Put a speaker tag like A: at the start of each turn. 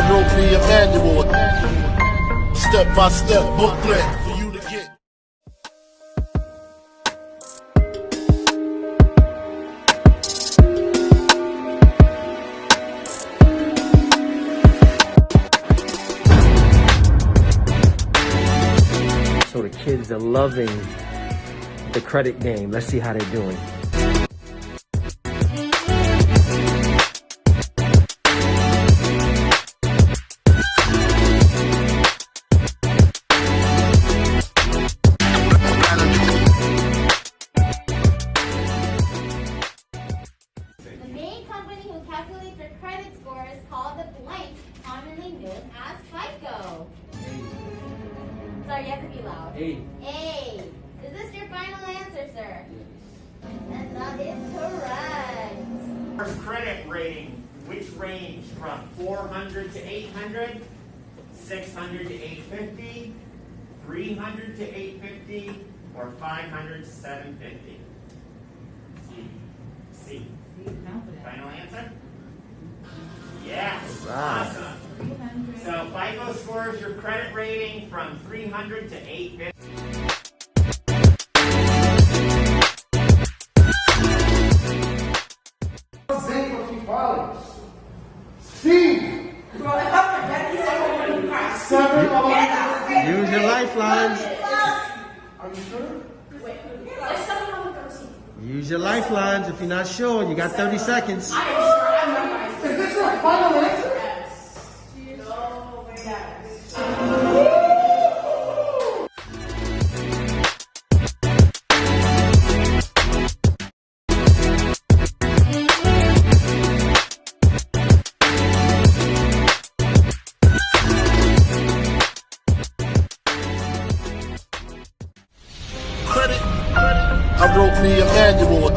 A: I wrote me a manual, step-by-step booklet for you to get.
B: So the kids are loving the credit game. Let's see how they're doing.
C: The main company who calculates their credit score is called the blank, commonly known as FICO. Sorry, you have to be loud. A. Is this your final answer, sir? And that is correct.
D: Our credit rating, which range from 400 to 800, 600 to 850, 300 to 850, or 500 to 750? C. Final answer? Yes.
B: Right.
D: Awesome. So FICO scores your credit rating from 300 to 850.
A: Steve!
B: Use your lifelines.
A: Are you sure?
B: Use your lifelines. If you're not sure, you got 30 seconds.
A: Is this your final answer? Credit. I wrote me a manual.